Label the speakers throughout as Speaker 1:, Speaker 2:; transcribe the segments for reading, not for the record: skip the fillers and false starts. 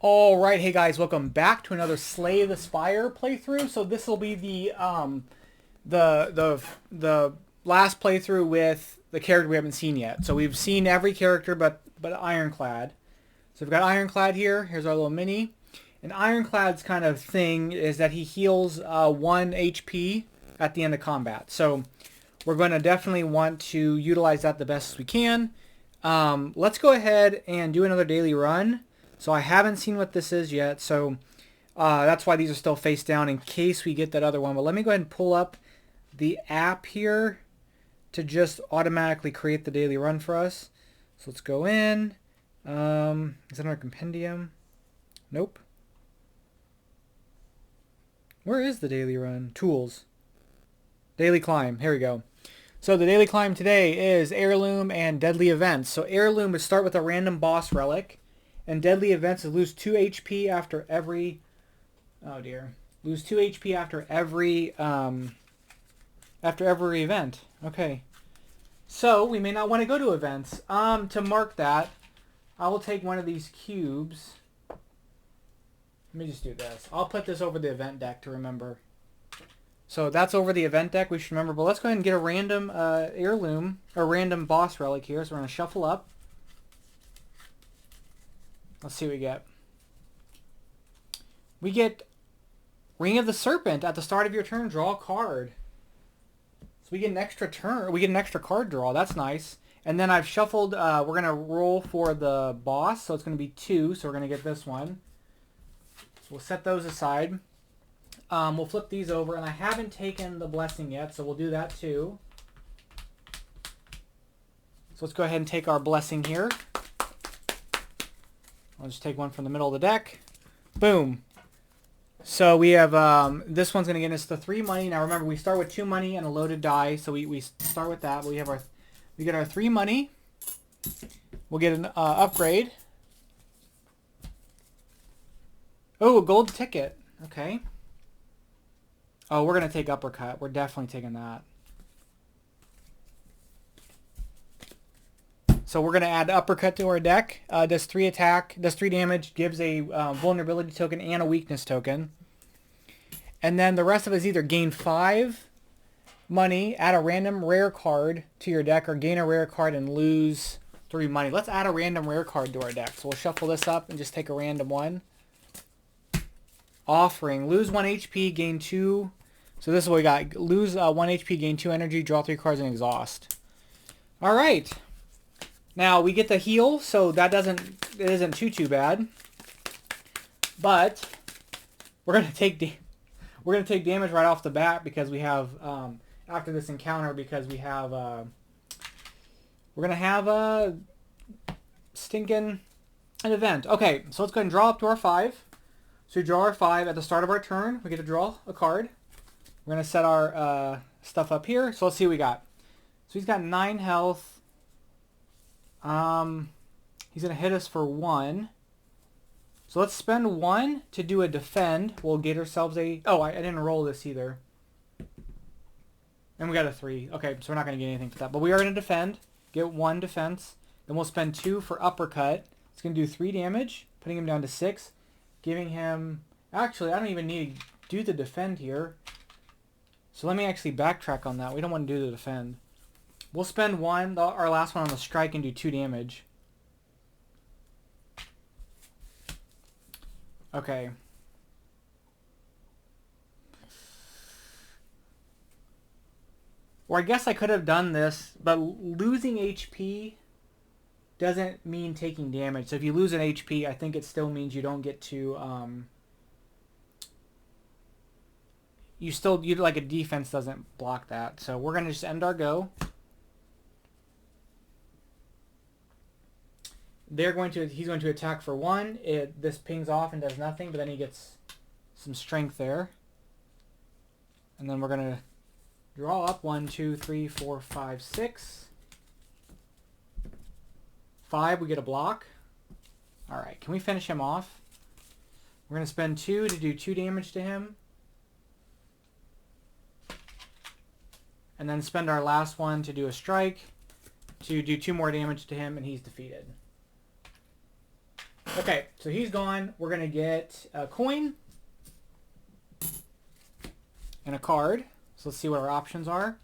Speaker 1: All right, hey guys, welcome back to another Slay the Spire playthrough. So this will be the last playthrough with the character we haven't seen yet. So we've seen every character but Ironclad. So we've got Ironclad here. Here's our little mini. And Ironclad's kind of thing is that he heals 1 HP at the end of combat. So we're going to definitely want to utilize that the best as we can. Let's go ahead and do another daily run. So I haven't seen what this is yet, so that's why these are still face down in case we get that other one. But let me go ahead and pull up the app here to just automatically create the daily run for us. So let's go in. Is that our compendium? Nope. Where is the daily run? Tools. Daily climb. Here we go. So the daily climb today is heirloom and deadly events. So heirloom is start with a random boss relic. And deadly events is lose 2 HP after every... Oh dear. Lose 2 HP after every event. Okay. So, we may not want to go to events. To mark that, I will take one of these cubes. Let me just do this. I'll put this over the event deck to remember. So, that's over the event deck. We should remember. But let's go ahead and get a random heirloom, or random boss relic here. So, we're going to shuffle up. Let's see what we get. We get Ring of the Serpent. At the start of your turn, draw a card. So we get an extra turn. We get an extra card draw. That's nice. And then I've shuffled. We're going to roll for the boss. So it's going to be 2. So we're going to get this one. So we'll set those aside. We'll flip these over. And I haven't taken the blessing yet. So we'll do that too. So let's go ahead and take our blessing here. I'll just take one from the middle of the deck. Boom. So we have, this one's going to get us the 3 money. Now remember, we start with 2 money and a loaded die. So we start with that. We get our 3 money. We'll get an upgrade. Oh, a gold ticket. Okay. Oh, we're going to take uppercut. We're definitely taking that. So we're going to add uppercut to our deck. Does 3 attack, does 3 damage, gives a vulnerability token and a weakness token. And then the rest of it is either gain 5 money, add a random rare card to your deck, or gain a rare card and lose 3 money. Let's add a random rare card to our deck. So we'll shuffle this up and just take a random one. Offering. Lose 1 HP, gain 2. So this is what we got. Lose 1 HP, gain 2 energy, draw 3 cards, and exhaust. All right. Now we get the heal, so that it isn't too bad. But we're gonna take damage right off the bat because we have after this encounter because we have we're gonna have a stinking an event. Okay, so let's go ahead and draw up to our 5. So we draw our 5 at the start of our turn. We get to draw a card. We're gonna set our stuff up here. So let's see what we got. So he's got 9 health. He's going to hit us for 1. So let's spend 1 to do a defend. We'll get ourselves a... Oh, I didn't roll this either. And we got a 3. Okay, so we're not going to get anything for that. But we are going to defend. Get 1 defense. Then we'll spend 2 for uppercut. It's going to do 3 damage, putting him down to 6. Giving him... Actually, I don't even need to do the defend here. So let me actually backtrack on that. We don't want to do the defend. We'll spend 1, our last one on the strike, and do 2 damage. Okay. Or I guess I could have done this, but losing HP doesn't mean taking damage. So if you lose an HP, I think it still means you don't get to... you like a defense doesn't block that. So we're going to just end our go. He's going to attack for 1. This pings off and does nothing, but then he gets some strength there. And then we're going to draw up 1, 2, 3, 4, 5, 6. 5, we get a block. Alright, can we finish him off? We're going to spend 2 to do 2 damage to him. And then spend our last one to do a strike. to do 2 more damage to him, and he's defeated. Okay, so he's gone. We're going to get a coin and a card. So let's see what our options are.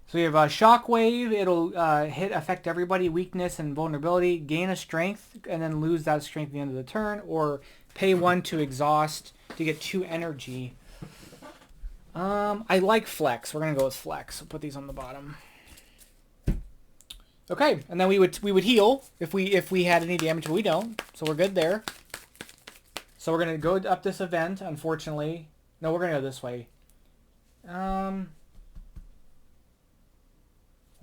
Speaker 1: So we have a Shockwave. It'll affect everybody. Weakness and vulnerability. Gain a strength and then lose that strength at the end of the turn. Or pay 1 to exhaust to get 2 energy. I like Flex. We're going to go with Flex. We'll put these on the bottom. Okay, and then we would heal if we had any damage, but we don't. So we're good there. So we're going to go up this event, unfortunately. No, we're going to go this way. Where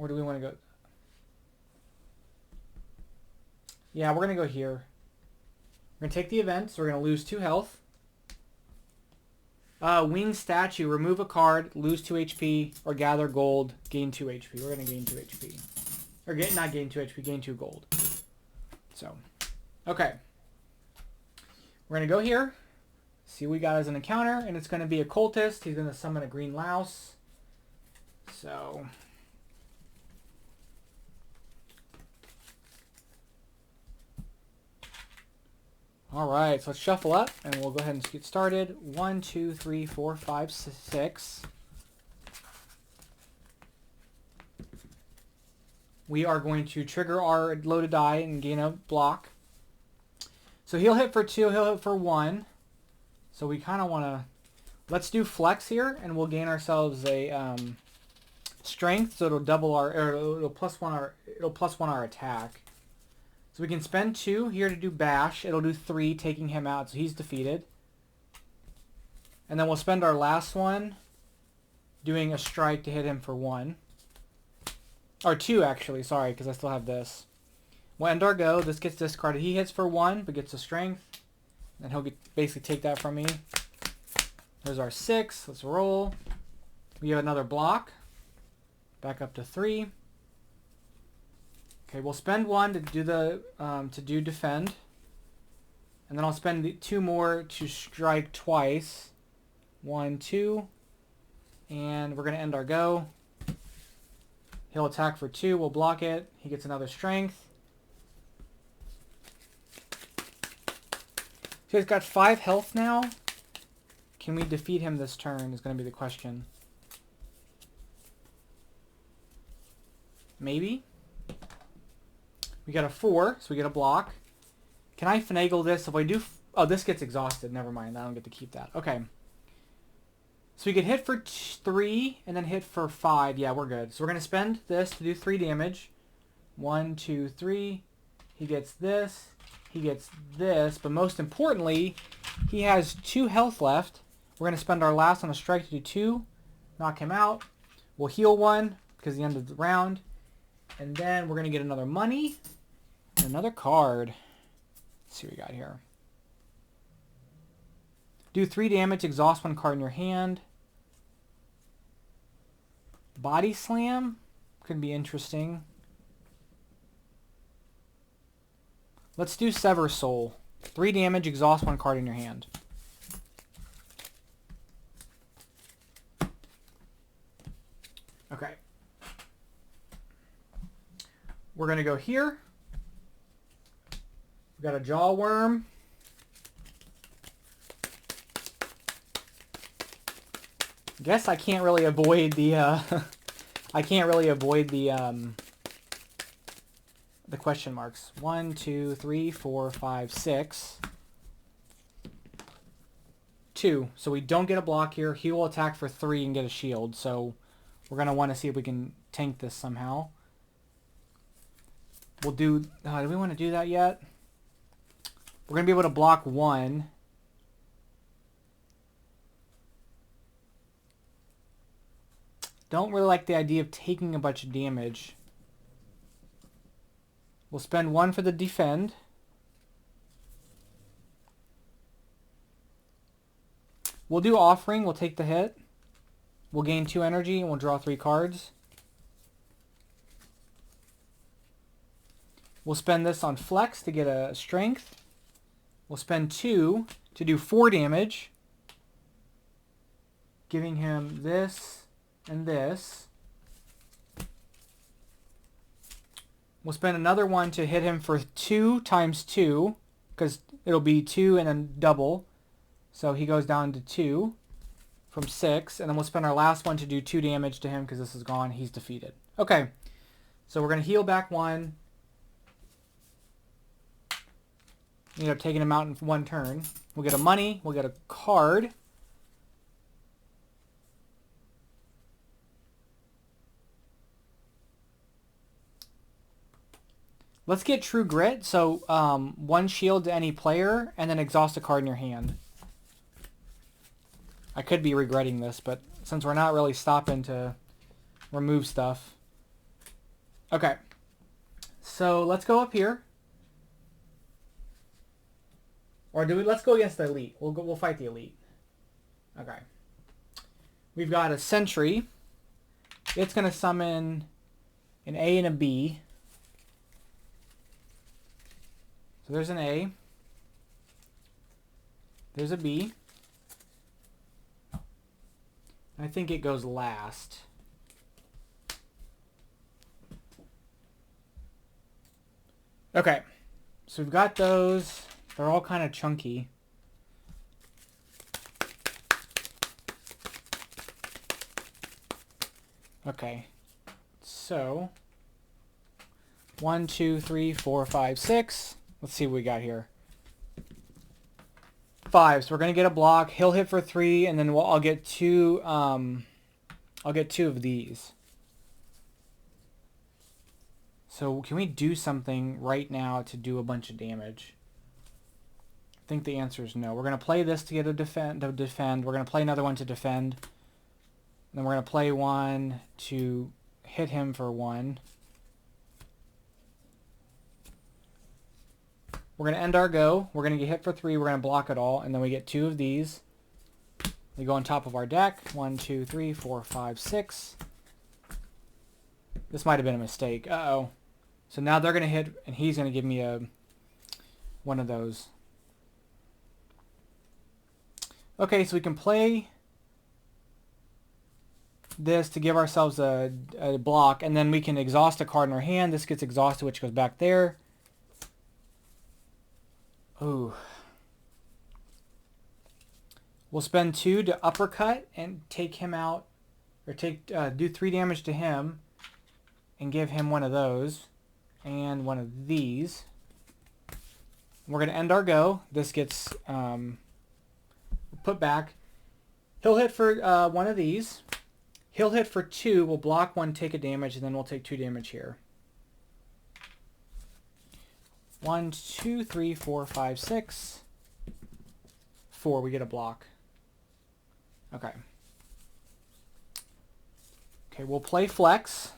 Speaker 1: do we want to go? Yeah, we're going to go here. We're going to take the event, so we're going to lose 2 health. Winged Statue, remove a card, lose 2 HP, or gather gold, gain 2 HP. We're going to gain 2 HP. Or not gain 2 HP, gain 2 gold. So, okay. We're going to go here. See what we got as an encounter, and it's going to be a cultist. He's going to summon a green louse. So... Alright, so let's shuffle up, and we'll go ahead and get started. 1, 2, 3, 4, 5, 6. We are going to trigger our loaded die and gain a block. So he'll hit for 2, he'll hit for 1. So we kind of want to... Let's do Flex here, and we'll gain ourselves a strength, so it'll double our... Or it'll plus 1 our attack. So we can spend 2 here to do Bash. It'll do 3, taking him out, so he's defeated. And then we'll spend our last one doing a Strike to hit him for 1. Or 2, actually. Sorry, because I still have this. We'll end our go. This gets discarded. He hits for 1, but gets a Strength. And he'll basically take that from me. There's our 6. Let's roll. We have another block. Back up to 3. Okay, we'll spend 1 to do the defend, and then I'll spend 2 more to strike twice. 1, 2, and we're gonna end our go. He'll attack for 2. We'll block it. He gets another strength. So he's got 5 health now. Can we defeat him this turn? Is gonna be the question. Maybe. We got a 4, so we get a block. Can I finagle this? If I do... Oh, this gets exhausted. Never mind. I don't get to keep that. Okay. So we could hit for 3 and then hit for 5. Yeah, we're good. So we're going to spend this to do 3 damage. 1, 2, 3. He gets this. He gets this. But most importantly, he has 2 health left. We're going to spend our last on a strike to do 2. Knock him out. We'll heal 1 because the end of the round. And then we're going to get another money. Another card. Let's see what we got here. Do 3 damage, exhaust 1 card in your hand. Body Slam could be interesting. Let's do Sever Soul. 3 damage, exhaust 1 card in your hand. Okay. We're going to go here. We've got a Jaw Worm. Guess I can't really avoid the the question marks. 1, 2, 3, 4, 5, 6. 2. So we don't get a block here. He will attack for 3 and get a shield. So we're going to want to see if we can tank this somehow. We'll do... do we want to do that yet? We're going to be able to block 1. Don't really like the idea of taking a bunch of damage. We'll spend 1 for the defend. We'll do offering. We'll take the hit. We'll gain 2 energy and we'll draw 3 cards. We'll spend this on flex to get a strength. We'll spend 2 to do 4 damage, giving him this and this. We'll spend another 1 to hit him for 2 times 2, because it'll be 2 and then double. So he goes down to 2 from 6, and then we'll spend our last one to do 2 damage to him because this is gone. He's defeated. Okay, so we're going to heal back 1. End up taking him out in 1 turn. We'll get a money. We'll get a card. Let's get True Grit. So 1 shield to any player, and then exhaust a card in your hand. I could be regretting this, but since we're not really stopping to remove stuff. Okay. So let's go up here. Or let's go against the elite. We'll fight the elite. Okay. We've got a sentry. It's going to summon an A and a B. So there's an A. There's a B. I think it goes last. Okay. So we've got those. They're all kind of chunky. Okay. So 1, 2, 3, 4, 5, 6. Let's see what we got here. 5. So we're gonna get a block. He'll hit for 3, and then I'll get 2. I'll get 2 of these. So can we do something right now to do a bunch of damage? I think the answer is no. We're gonna play this to get a defend. We're gonna play another one to defend. And then we're gonna play 1 to hit him for 1. We're going to end our go. We're going to get hit for 3. We're going to block it all. And then we get 2 of these. We go on top of our deck. 1, 2, 3, 4, 5, 6. This might have been a mistake. Uh-oh. So now they're going to hit, and he's going to give me one of those. Okay, so we can play this to give ourselves a block. And then we can exhaust a card in our hand. This gets exhausted, which goes back there. Ooh. We'll spend 2 to uppercut and take him out, or do 3 damage to him and give him one of those and one of these. We're going to end our go. This gets put back. He'll hit for 1 of these. He'll hit for 2. We'll block 1, take a damage, and then we'll take 2 damage here. 1, 2, 3, 4, 5, 6. 4, we get a block. Okay. Okay, we'll play flex.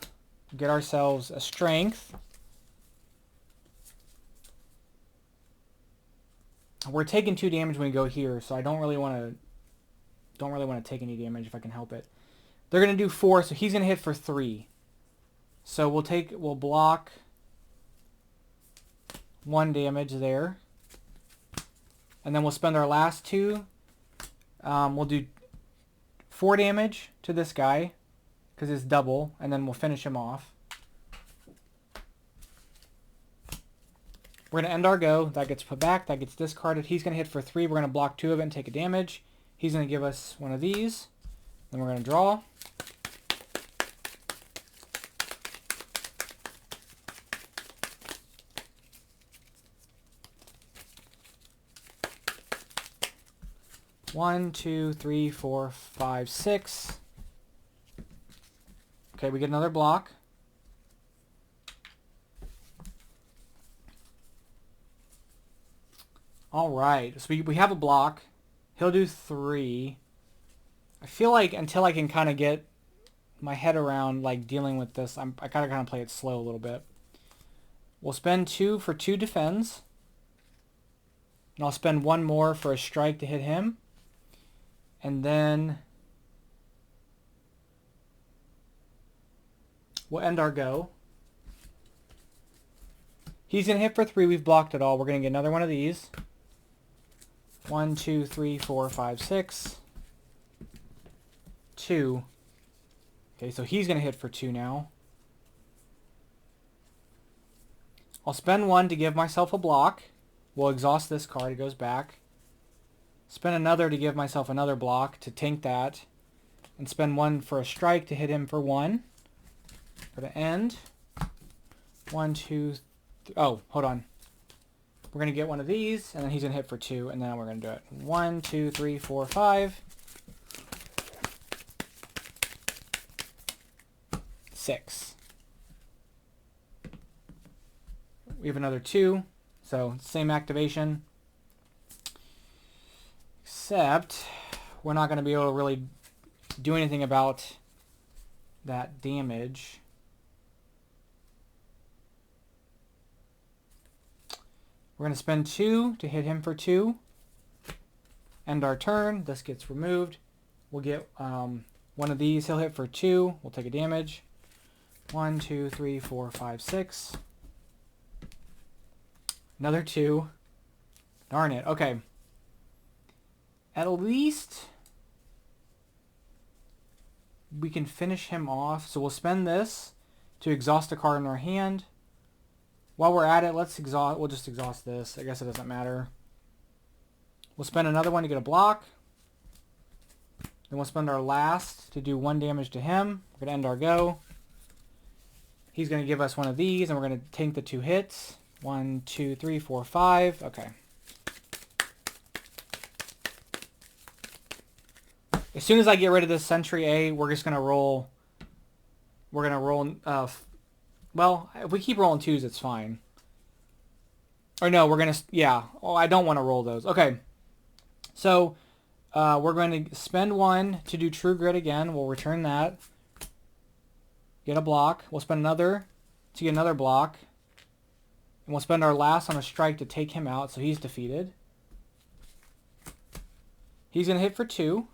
Speaker 1: Get ourselves a strength. We're taking 2 damage when we go here, so I don't really want to take any damage if I can help it. They're gonna do 4, so he's gonna hit for 3. So we'll block 1 damage there. And then we'll spend our last 2. We'll do 4 damage to this guy because it's double, and then we'll finish him off. We're going to end our go. That gets put back. That gets discarded. He's going to hit for 3. We're going to block 2 of it and take a damage. He's going to give us one of these. Then we're going to draw. One, 2, 3, 4, 5, 6. Okay, we get another block. All right, so we have a block. He'll do 3. I feel like until I can kind of get my head around like dealing with this, I gotta kind of play it slow a little bit. We'll spend 2 for 2 defends. And I'll spend 1 more for a strike to hit him. And then we'll end our go. He's going to hit for 3. We've blocked it all. We're going to get another one of these. 1, 2, 3, 4, 5, 6. 2. Okay, so he's going to hit for 2 now. I'll spend 1 to give myself a block. We'll exhaust this card. It goes back. Spend another to give myself another block to tank that. And spend 1 for a strike to hit him for 1. For the end. 1, 2, oh, hold on. We're going to get one of these, and then he's going to hit for 2, and then we're going to do it. 1, 2, 3, 4, 5. 6. We have another 2, so same activation. Except we're not going to be able to really do anything about that damage. We're going to spend 2 to hit him for 2. End our turn. This gets removed. We'll get one of these. He'll hit for 2. We'll take a damage. 1, 2, 3, 4, 5, 6. Another 2. Darn it. Okay. At least we can finish him off. So we'll spend this to exhaust a card in our hand. While we're at it, we'll just exhaust this. I guess it doesn't matter. We'll spend another one to get a block. Then we'll spend our last to do 1 damage to him. We're going to end our go. He's going to give us one of these, and we're going to tank the 2 hits. 1, 2, 3, 4, 5. Okay. As soon as I get rid of this Sentry A, we're just going to roll. We're going to roll. Well, if we keep rolling 2s, it's fine. Or no, we're going to. Yeah. Oh, I don't want to roll those. Okay. So we're going to spend 1 to do True Grit again. We'll return that. Get a block. We'll spend another to get another block. And we'll spend our last on a strike to take him out, so he's defeated. He's going to hit for 2.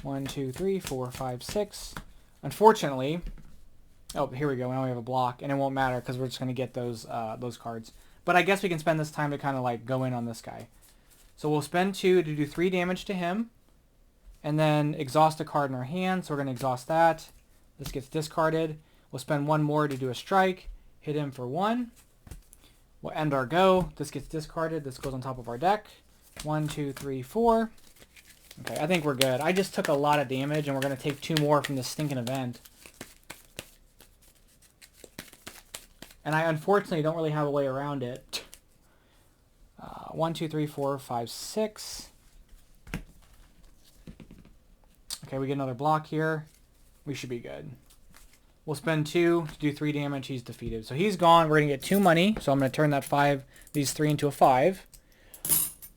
Speaker 1: 1, 2, 3, 4, 5, 6. Unfortunately, oh, here we go. Now we have a block, and it won't matter because we're just going to get those cards. But I guess we can spend this time to kind of like go in on this guy. So we'll spend 2 to do 3 damage to him, and then exhaust a card in our hand. So we're going to exhaust that. This gets discarded. We'll spend 1 more to do a strike. Hit him for 1. We'll end our go. This gets discarded. This goes on top of our deck. 1, 2, 3, 4. Okay, I think we're good. I just took a lot of damage, and we're going to take 2 more from this stinking event. And I unfortunately don't really have a way around it. 1, 2, 3, 4, 5, 6. Okay, we get another block here. We should be good. We'll spend 2 to do 3 damage. He's defeated. So he's gone. We're going to get 2 money. So I'm going to turn that 5, these 3 into a 5.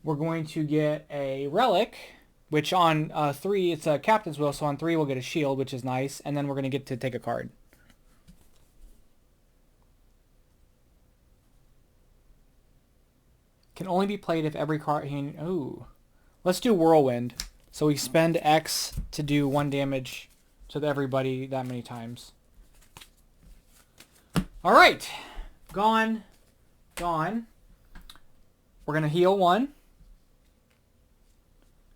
Speaker 1: We're going to get a relic, which on 3, it's a captain's will. So on 3, we'll get a shield, which is nice. And then we're going to get to take a card. Can only be played if every card... Ooh. Let's do Whirlwind. So we spend X to do 1 damage to everybody that many times. Alright. Gone. Gone. We're going to heal 1.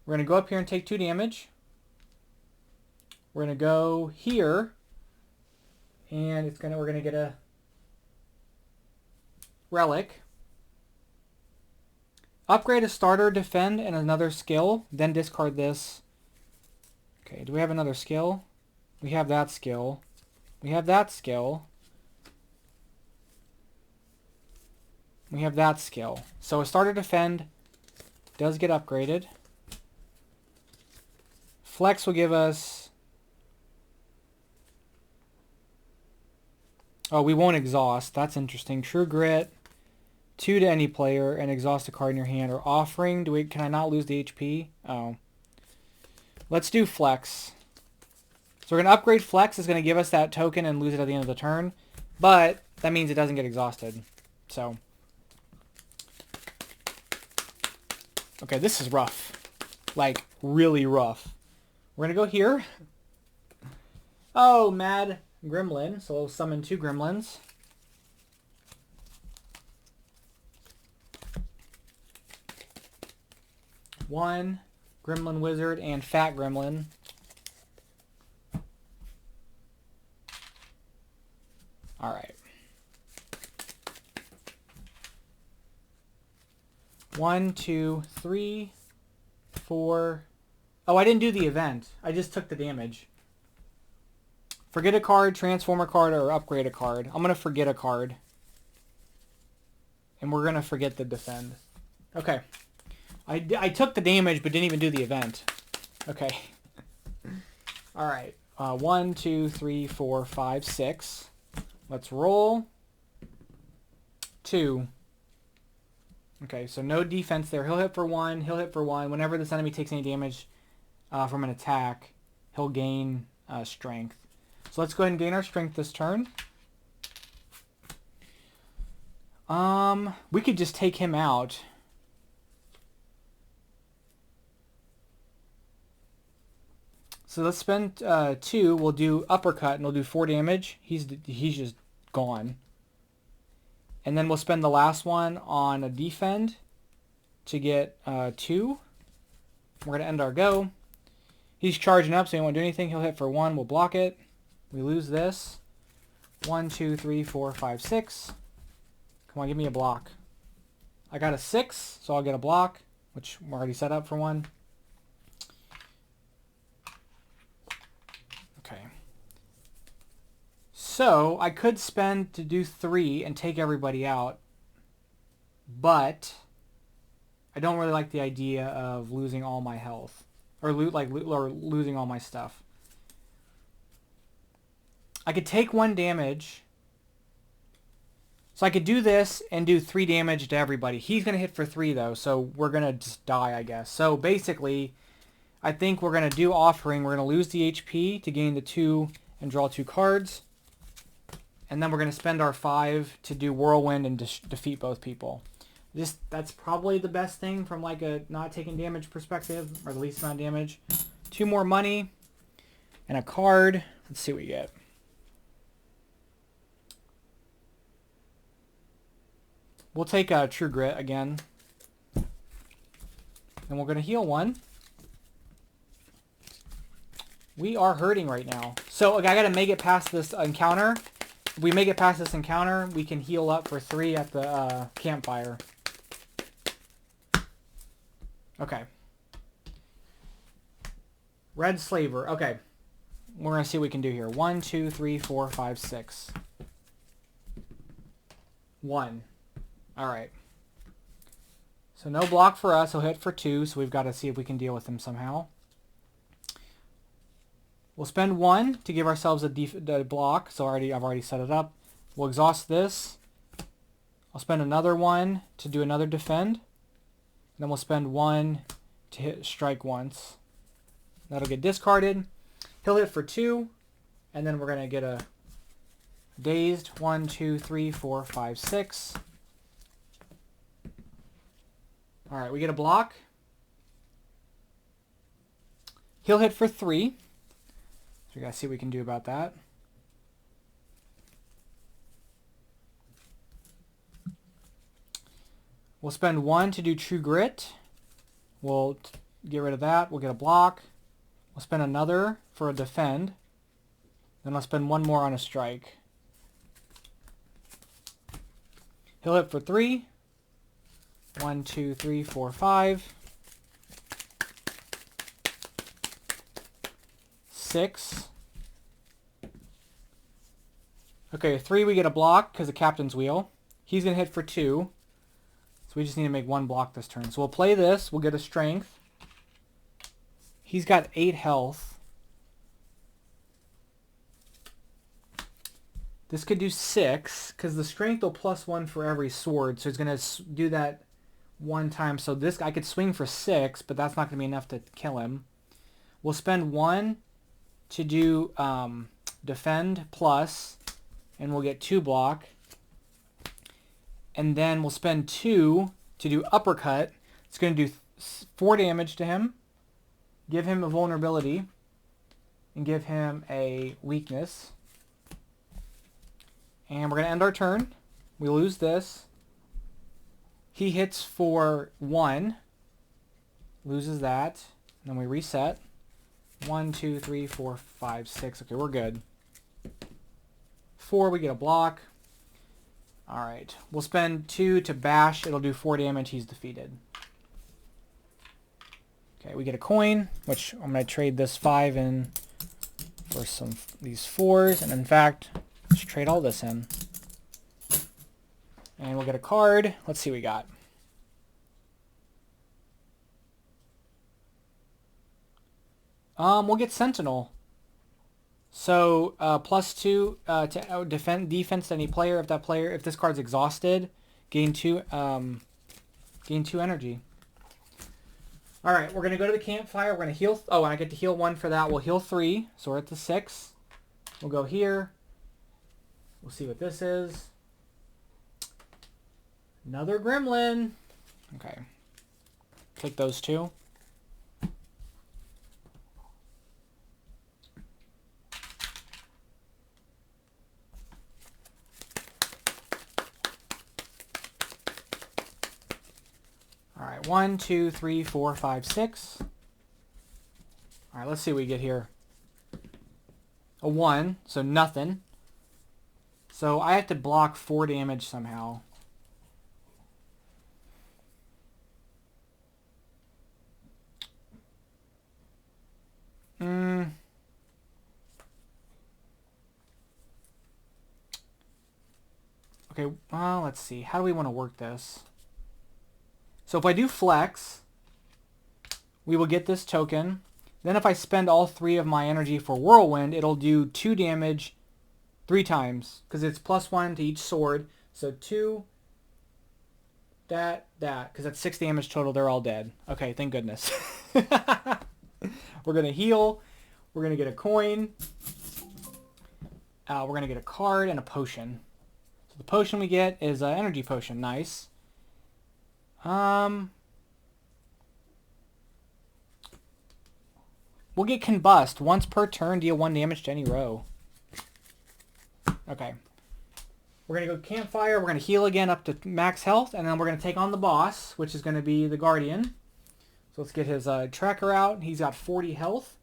Speaker 1: We're going to go up here and take 2 damage. We're going to go here. And we're going to get a relic. Upgrade a starter, defend, and another skill. Then discard this. Okay, do we have another skill? We have that skill. We have that skill. We have that skill. So a starter defend does get upgraded. Flex will give us... Oh, we won't exhaust. That's interesting. True Grit. 2 to any player and exhaust a card in your hand. Or offering. Can I not lose the HP? Oh. Let's do Flex. So we're going to upgrade Flex. It's going to give us that token and lose it at the end of the turn. But that means it doesn't get exhausted. So. Okay, this is rough. Like, really rough. We're going to go here. Oh, Mad Gremlin. So we'll summon 2 Gremlins. One Gremlin Wizard and Fat Gremlin. Alright. 1, 2, 3, 4. Oh, I didn't do the event. I just took the damage. Forget a card, transform a card, or upgrade a card. I'm going to forget a card. And we're going to forget the defend. Okay. I took the damage, but didn't even do the event. Okay. Alright. 1, 2, 3, 4, 5, 6. Let's roll. 2. Okay, so no defense there. He'll hit for 1. He'll hit for 1. Whenever this enemy takes any damage from an attack, he'll gain strength. So let's go ahead and gain our strength this turn. We could just take him out. So let's spend 2. We'll do uppercut and we'll do 4 damage. He's just gone. And then we'll spend the last one on a defend to get 2. We're going to end our go. He's charging up, so he won't do anything. He'll hit for 1. We'll block it. We lose this. 1, 2, 3, 4, 5, 6. Come on, give me a block. I got a 6, so I'll get a block, which we're already set up for 1. Okay. So I could spend to do 3 and take everybody out, but I don't really like the idea of losing all my health, or losing all my stuff. I could take 1 damage. So I could do this and do 3 damage to everybody. He's going to hit for 3 though, so we're going to just die, I guess. So basically, I think we're going to do Offering. We're going to lose the HP to gain the 2 and draw 2 cards. And then we're going to spend our 5 to do Whirlwind and defeat both people. That's probably the best thing from like a not taking damage perspective, or the least amount of damage. 2 more money and a card. Let's see what we get. We'll take a True Grit again. And we're going to heal 1. We are hurting right now. So I got to make it past this encounter. If we make it past this encounter, we can heal up for 3 at the campfire. Okay. Red Slaver. Okay. We're going to see what we can do here. 1, 2, 3, 4, 5, 6. 1. Alright. So no block for us. He'll hit for 2, so we've got to see if we can deal with him somehow. We'll spend 1 to give ourselves a block. So I've already set it up. We'll exhaust this. I'll spend another 1 to do another defend. Then we'll spend 1 to hit strike once. That'll get discarded. He'll hit for 2. And then we're going to get a dazed. 1, 2, 3, 4, 5, 6. Alright, we get a block. He'll hit for 3. So we gotta see what we can do about that. We'll spend 1 to do True Grit. We'll get rid of that. We'll get a block. We'll spend another for a defend. Then I'll spend 1 more on a strike. He'll hit for 3. 1, 2, 3, 4, 5. 6. Okay, 3 we get a block because of Captain's Wheel. He's going to hit for 2. So we just need to make 1 block this turn. So we'll play this. We'll get a strength. He's got 8 health. This could do 6 because the strength will +1 for every sword. So he's going to do that 1 time. So this I could swing for 6, but that's not going to be enough to kill him. We'll spend 1 to do defend plus, and we'll get 2 block. And then we'll spend 2 to do uppercut. It's going to do 4 damage to him, give him a vulnerability, and give him a weakness. And we're going to end our turn. We lose this. He hits for 1, loses that, and then we reset. 1, 2, 3, 4, 5, 6. Okay, we're good. 4, we get a block. Alright. We'll spend 2 to bash. It'll do 4 damage. He's defeated. Okay, we get a coin, which I'm going to trade this 5 in for some these 4s. And in fact, let's trade all this in. And we'll get a card. Let's see what we got. We'll get Sentinel. So +2 to defense to any player. If this card's exhausted, gain 2 energy. All right, we're gonna go to the campfire. We're gonna heal. Oh, and I get to heal 1 for that. We'll heal 3, so we're at the 6. We'll go here. We'll see what this is. Another gremlin. Okay, take those 2. All right, 1, 2, 3, 4, 5, 6. All right, let's see what we get here. A 1, so nothing. So I have to block 4 damage somehow. Okay, well, let's see. How do we want to work this? So if I do flex, we will get this token. Then if I spend all 3 of my energy for Whirlwind, it'll do 2 damage 3 times. Because it's +1 to each sword. So 2, that, because that's 6 damage total. They're all dead. Okay, thank goodness. We're going to heal. We're going to get a coin. We're going to get a card and a potion. So the potion we get is an energy potion. Nice. We'll get Combust. Once per turn, deal 1 damage to any row. Okay. We're going to go Campfire. We're going to heal again up to max health. And then we're going to take on the boss, which is going to be the Guardian. So let's get his tracker out. He's got 40 health.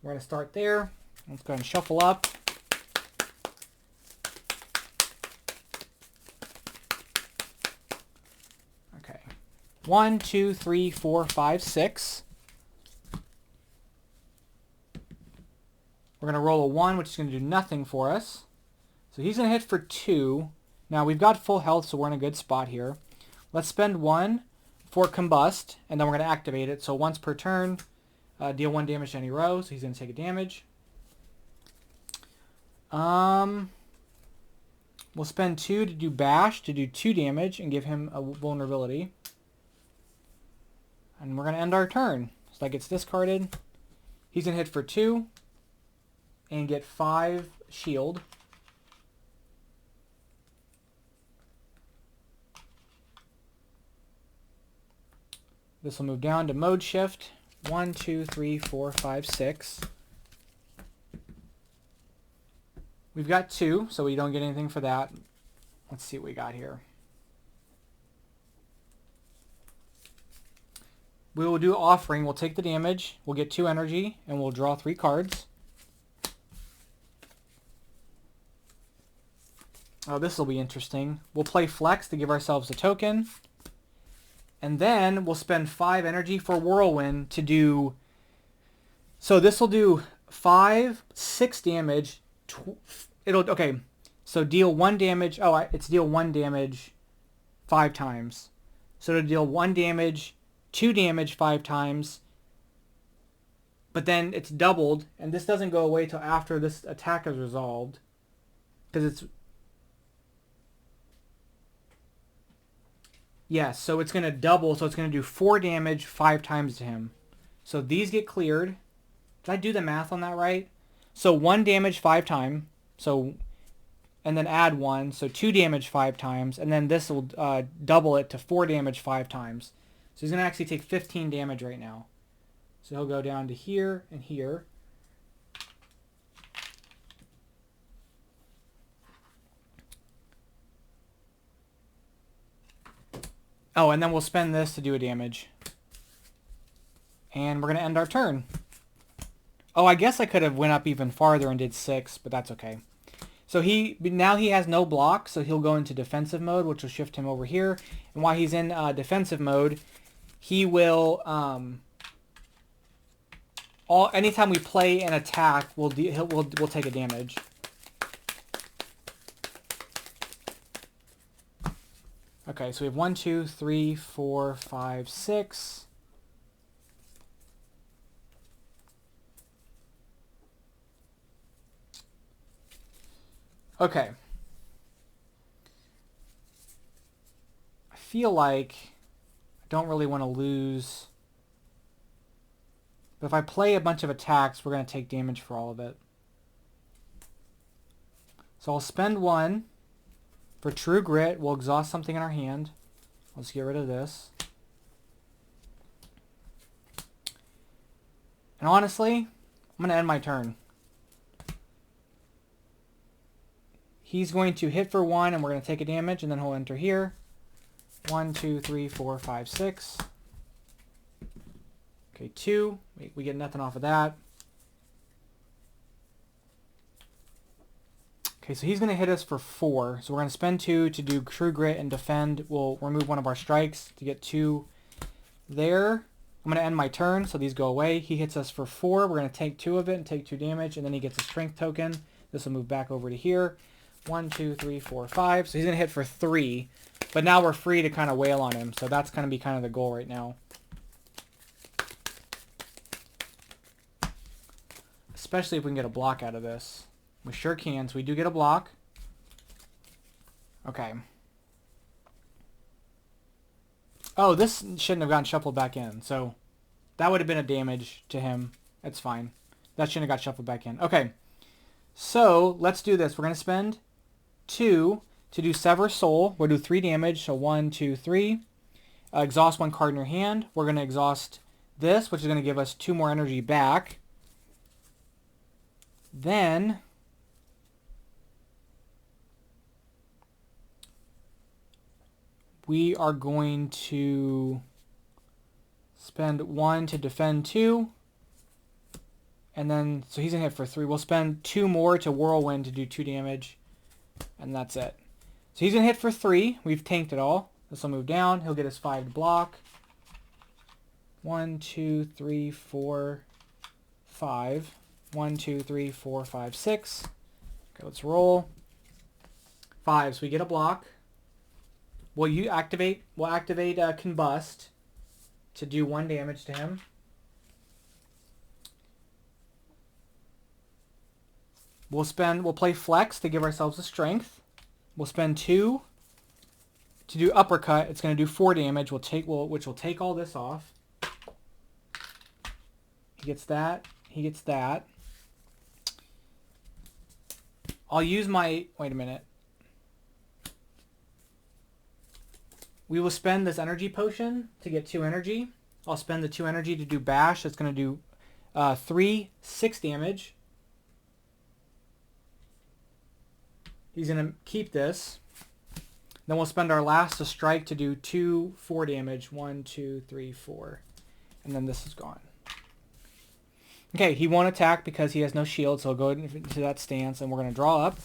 Speaker 1: We're going to start there. Let's go ahead and shuffle up. Okay. 1, 2, 3, 4, 5, 6. We're going to roll a 1, which is going to do nothing for us. So he's going to hit for 2. Now we've got full health, so we're in a good spot here. Let's spend 1 for Combust, and then we're going to activate it. So once per turn, deal 1 damage to any row, so he's going to take a damage. We'll spend 2 to do Bash, to do 2 damage, and give him a vulnerability. And we're going to end our turn. So that gets discarded. He's going to hit for 2 and get 5 shield. This will move down to mode shift. 1, 2, 3, 4, 5, 6. We've got 2, so we don't get anything for that. Let's see what we got here. We will do Offering. We'll take the damage. We'll get 2 energy, and we'll draw 3 cards. Oh, this will be interesting. We'll play Flex to give ourselves a token. And then we'll spend 5 energy for Whirlwind to do... So this will do 5, 6 damage. Okay, so deal 1 damage. Oh, it's deal 1 damage 5 times. So it'll deal 1 damage, 2 damage 5 times. But then it's doubled. And this doesn't go away till after this attack is resolved. Because it's... Yes, so it's going to double, so it's going to do 4 damage 5 times to him. So these get cleared. Did I do the math on that right? So 1 damage 5 times, so, and then add 1, so 2 damage 5 times, and then this will double it to 4 damage 5 times. So he's going to actually take 15 damage right now. So he'll go down to here and here. Oh, and then we'll spend this to do a damage. And we're going to end our turn. Oh, I guess I could have went up even farther and did 6, but that's okay. So now he has no block, so he'll go into defensive mode, which will shift him over here. And while he's in defensive mode, he will anytime we play an attack, we'll take a damage. Okay, so we have 1, 2, 3, 4, 5, 6. Okay. I feel like I don't really want to lose. But if I play a bunch of attacks, we're going to take damage for all of it. So I'll spend 1 for True Grit. We'll exhaust something in our hand. Let's get rid of this. And honestly, I'm going to end my turn. He's going to hit for 1, and we're going to take a damage, and then he'll enter here. 1, 2, 3, 4, 5, 6. Okay, 2. We get nothing off of that. Okay, so he's going to hit us for 4. So we're going to spend 2 to do True Grit and defend. We'll remove one of our strikes to get 2 there. I'm going to end my turn, so these go away. He hits us for 4. We're going to take 2 of it and take 2 damage, and then he gets a strength token. This will move back over to here. 1, 2, 3, 4, 5. So he's going to hit for 3. But now we're free to kind of wail on him. So that's going to be kind of the goal right now. Especially if we can get a block out of this. We sure can. So we do get a block. Okay. Oh, this shouldn't have gotten shuffled back in. So that would have been a damage to him. That's fine. That shouldn't have got shuffled back in. Okay. So let's do this. We're going to spend 2 to do Sever Soul. We'll do 3 damage. So 1, 2, 3. Exhaust 1 card in your hand. We're going to exhaust this, which is going to give us 2 more energy back. Then we are going to spend 1 to defend 2. And then, so he's going to hit for 3. We'll spend 2 more to Whirlwind to do 2 damage. And that's it. So he's going to hit for 3. We've tanked it all. This will move down. He'll get his 5 to block. 1, 2, 3, 4, 5. 1, 2, 3, 4, 5, 6. Okay, let's roll. 5. So we get a block. We'll activate Combust to do 1 damage to him. We'll play Flex to give ourselves a strength. We'll spend 2 to do Uppercut. It's going to do 4 damage. Which will take all this off. He gets that. He gets that. I'll use my... Wait a minute. We will spend this energy potion to get 2 energy. I'll spend the 2 energy to do Bash. It's going to do 6 damage. He's going to keep this. Then we'll spend our last to strike to do 2, 4 damage. 1, 2, 3, 4. And then this is gone. Okay, he won't attack because he has no shield, so he'll go into that stance, and we're going to draw up.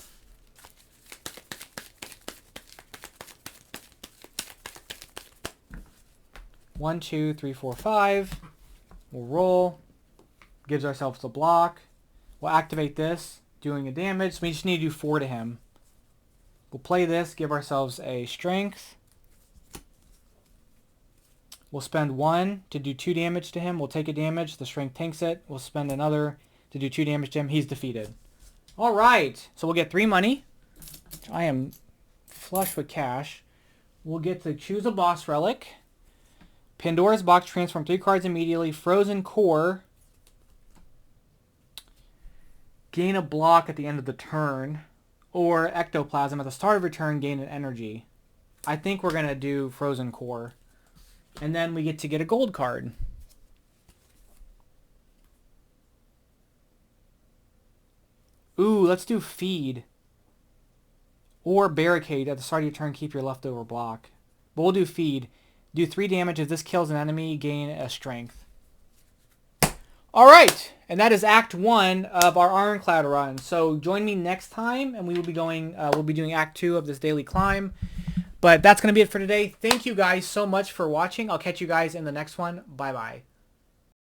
Speaker 1: One, 2, 3, 4, 5. We'll roll. Gives ourselves a block. We'll activate this, doing a damage. So we just need to do 4 to him. We'll play this, give ourselves a strength. We'll spend 1 to do 2 damage to him. We'll take a damage. The strength tanks it. We'll spend another to do 2 damage to him. He's defeated. All right. So we'll get 3 money. I am flush with cash. We'll get to choose a boss relic. Pandora's Box, transform 3 cards immediately. Frozen Core. Gain a block at the end of the turn. Or Ectoplasm at the start of your turn, gain an energy. I think we're going to do Frozen Core. And then we get to get a gold card. Ooh, let's do Feed. Or Barricade. At the start of your turn, keep your leftover block. But we'll do Feed. Do 3 damage. If this kills an enemy, gain a strength. All right, and that is Act 1 of our Ironclad run. So join me next time, and we will be going. We'll be doing Act 2 of this daily climb. But that's going to be it for today. Thank you guys so much for watching. I'll catch you guys in the next one. Bye-bye.